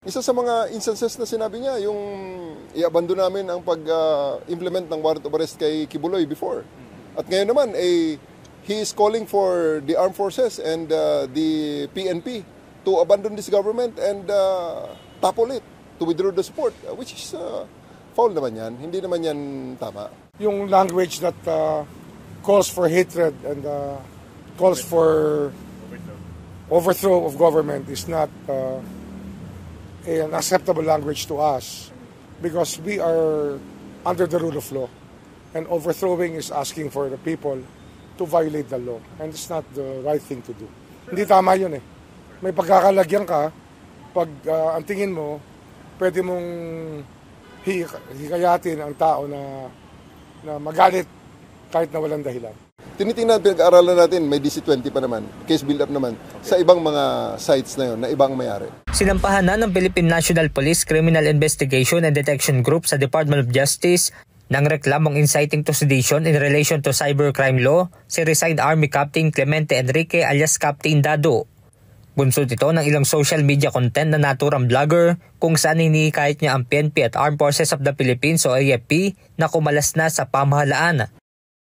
Isa sa mga instances na sinabi niya, yung i-abandon namin ang pag-implement ng warrant of arrest kay Kibuloy before. At ngayon naman, he is calling for the armed forces and the PNP to abandon this government and topple it, to withdraw the support, which is foul naman yan. Hindi naman yan tama. Yung language that calls for hatred and calls for overthrow of government is not an acceptable language to us because we are under the rule of law. And overthrowing is asking for the people to violate the law. And it's not the right thing to do. Hindi tama yun eh. May pagkakalagyan ka, pag ang tingin mo, pwede mong hikayatin ang tao na magalit kahit na walang dahilan. Tinitingnan, pinag-aaralan natin, may DC-20 pa naman, case build-up naman, sa ibang mga sites na yun, na ibang mayari. Sinampahan na ng Philippine National Police Criminal Investigation and Detection Group sa Department of Justice ng reklamong inciting to sedition in relation to cybercrime law si resigned Army Captain Clemente Enrique alias Captain Dado. Bunsod ito ng ilang social media content na naturang vlogger kung saan hinihikayat niya ang PNP at Armed Forces of the Philippines o AFP na kumalas na sa pamahalaan.